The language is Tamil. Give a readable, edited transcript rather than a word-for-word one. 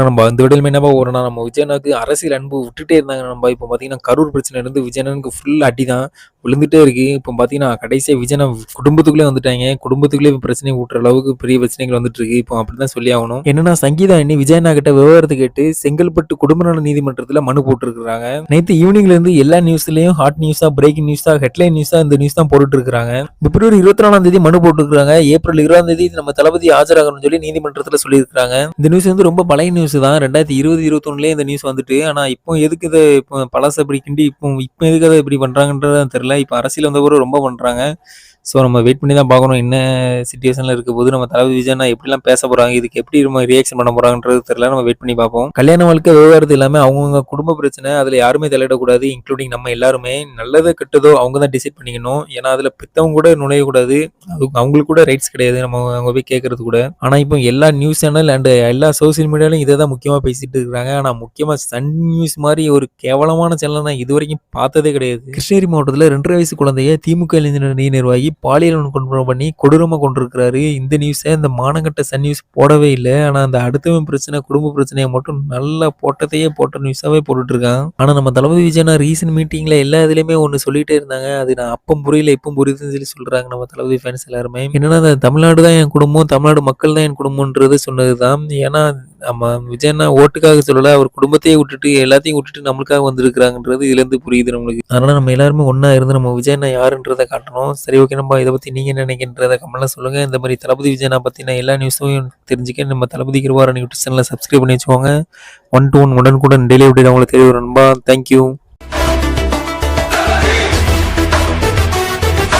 நம்ம அந்த விடலுமே என்னப்பா ஒரு நாள் நம்ம விஜயண்ணாக்கு அரசியல் அன்பு விட்டுட்டே இருந்தாங்க நண்பா. இப்போ பார்த்தீங்கன்னா, கரூர் பிரச்சனையிலேருந்து விஜயண்ணனுக்கு ஃபுல் அடி தான் விழுந்துட்டே இருக்கு. இப்போ பார்த்தீங்கன்னா, கடைசியா விஜயண்ணா குடும்பத்துக்குள்ளே வந்துட்டாய்ங்க. குடும்பத்துக்குள்ளே இப்ப பிரச்சனைய ஊட்டுற அளவுக்கு பெரிய பிரச்சனைகள் வந்துட்டு இருக்கு. இப்போ அப்படிதான் சொல்லி ஆகணும். என்னன்னா, சங்கீதா அண்ணி விஜயண்ணா கிட்ட விவாகரத்து கேட்டு செங்கல்பட்டு குடும்ப நல நீதிமன்றத்தில மனு போட்டுருக்காங்க. நேத்து ஈவினிங்லேருந்து எல்லா நியூஸ்லயும் ஹாட் நியூஸா, பிரேக்கிங் நியூஸா, ஹெட்லைன் நியூஸா இந்த நியூஸ் தான் போட்டுட்டு இருக்காங்க. பிப்ரவரி 24ஆம் தேதி மனு போட்டுருக்காங்க. ஏப்ரல் 20ஆம் தேதி நம்ம தளபதி ஆஜராகணும்னு சொல்லி நீதிமன்றத்தில சொல்லியிருக்காங்க. இந்த நியூஸ் வந்து ரொம்ப பழைய நியூஸ் தான். 2020, 21லயே இந்த நியூஸ் வந்துட்டு. ஆனா இப்போ எதுக்கு இத இப்போ பழச இப்படி கிண்டி இப்போ எதுக்கு அத இப்படி பண்றாங்கன்றது தெரியல. இப்ப அரசியல் வந்தவரும் ரொம்ப பண்றாங்க. ஸோ நம்ம வெயிட் பண்ணி தான் பார்க்கணும். என்ன சிச்சுவேஷன்ல இருக்கப்போது, நம்ம தளபதி விஜயண்ணா எப்படிலாம் பேச போறாங்க, இதுக்கு எப்படி நம்ம ரியாக்ஷன் பண்ண போறாங்கன்றது தெரியல. நம்ம வெயிட் பண்ணி பார்ப்போம். கல்யாண வாழ்க்கை, விவாகரத்து எல்லாமே அவங்கவங்க குடும்ப பிரச்சனை. அதுல யாருமே தலையிடக்கூடாது. இன்க்ளூடிங் நம்ம எல்லாருமே. நல்லதோ கெட்டதோ அவங்க தான் டிசைட் பண்ணிக்கணும். ஏன்னா அதுல பெத்தவங்க கூட நுழையக்கூடாது. அவங்களுக்கு கூட ரைட்ஸ் கிடையாது. நம்ம அவங்க போய் கேட்கறது கூட. ஆனா இப்போ எல்லா நியூஸ் சேனல் அண்ட் எல்லா சோசியல் மீடியாலயும் இத தான் முக்கியமா பேசிட்டு இருக்காங்க. ஆனா முக்கியமா சன் நியூஸ் மாரி ஒரு கேவலமான சேனல் நான் இதுவரைக்கும் பார்த்ததே கிடையாது. கிருஷ்ணகிரி மாவட்டத்துல 2 1/2 வயசு குழந்தைய திமுக இளைஞர் நிர்வாகி பாலியல் வன்கொடுமை பண்ணி கொடூரமா கொண்டிருக்கிறாரு. இந்த நியூஸ இந்த மானங்கெட்ட சன் நியூஸ் போடவே இல்ல. ஆனா அந்த அடுத்தவன் பிரச்சனை, குடும்ப பிரச்சனைய மட்டும் நல்லா போட்டதையே போட்ட நியூஸாவே போட்டுட்டு இருக்கான். ஆனா நம்ம தளபதி விஜய் ரீசன்ட் மீட்டிங்ல எல்லா இதுலயுமே ஒண்ணு சொல்லிட்டே இருந்தாங்க. அது நான் அப்பம் புரியல, இப்பவும் புரியுதுன்னு சொல்லி சொல்றாங்க நம்ம தளபதி ஃபேன்ஸ் எல்லாருமே. என்னன்னா அந்த தமிழ்நாடு தான் என் குடும்பம், தமிழ்நாடு மக்கள் தான் என் குடும்பம்ன்றது சொன்னதுதான். ஏன்னா நம்ம விஜய் ஓட்டுக்காக சொல்லல. அவர் குடும்பத்தையே விட்டுட்டு எல்லாத்தையும் விட்டுட்டு நம்மளுக்காக வந்திருக்கிறாங்கன்றது இதுலேருந்து புரியுது நம்மளுக்கு. அதனால நம்ம எல்லாருமே ஒண்ணா இருந்து நம்ம விஜய் யாருன்றத காட்டணும். சரி, ஓகே நண்பா. இத பத்தி நீங்க என்ன நினைக்கின்றத கமெண்ட்ல சொல்லுங்க. இந்த மாரி தளபதி விஜய் பத்தின எல்லா நியூஸையும் தெரிஞ்சுக்க நம்ம தளபதி கிருபாரன் யூடியூப் சேனலை சப்ஸ்கிரைப் பண்ணி வச்சுக்கோங்க. 1 to 1 உடனுக்குடன் டெய்லி அப்டேட் உங்களுக்கு தெரிய வரும் நண்பா. Thank you.